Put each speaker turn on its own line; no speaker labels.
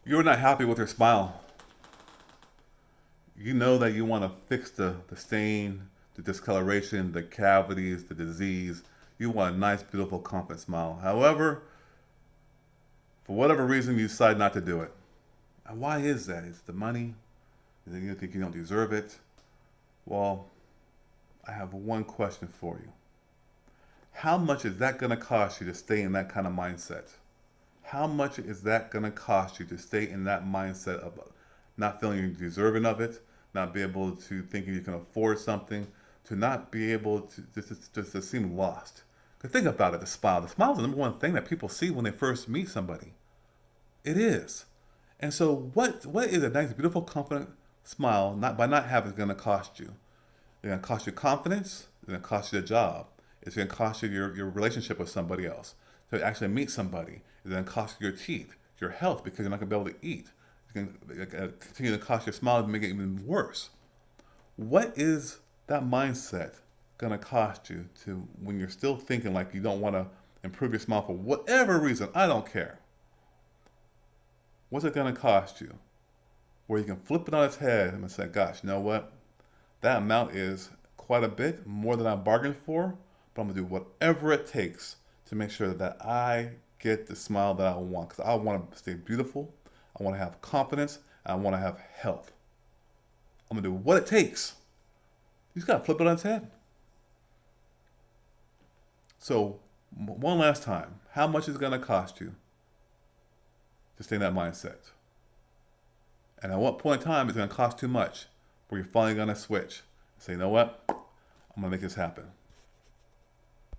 You're not happy with your smile. You know that you want to fix the stain, the discoloration, the cavities, the disease. You want a nice, beautiful, confident smile. However, for whatever reason, you decide not to do it. And why is that? Is it the money? Is it you think you don't deserve it? Well, I have one question for you. How much is that going to cost you to stay in that kind of mindset? How much is that going to cost you to stay in that mindset of not feeling you're deserving of it, not be able to think you can afford something, to not be able to just to seem lost? Because think about it, the smile. The smile is the number one thing that people see when they first meet somebody. It is. And so what is a nice, beautiful, confident smile not by not having is going to cost you? It's going to cost you confidence. It's going to cost you a job. It's going to cost you your relationship with somebody else. To actually meet somebody, it's going to cost you your teeth, your health, because you're not going to be able to eat. It's going to continue to cost your smile and make it even worse. What is that mindset going to cost you to when you're still thinking like you don't want to improve your smile for whatever reason? I don't care. What's it going to cost you? Where you can flip it on its head and say, gosh, you know what? That amount is quite a bit more than I bargained for, but I'm going to do whatever it takes to make sure that I get the smile that I want. Because I want to stay beautiful, I want to have confidence, and I want to have health. I'm going to do what it takes. You just got to flip it on its head. So, one last time, how much is it going to cost you to stay in that mindset? And at what point in time is it going to cost too much where you're finally going to switch and say, you know what? I'm going to make this happen.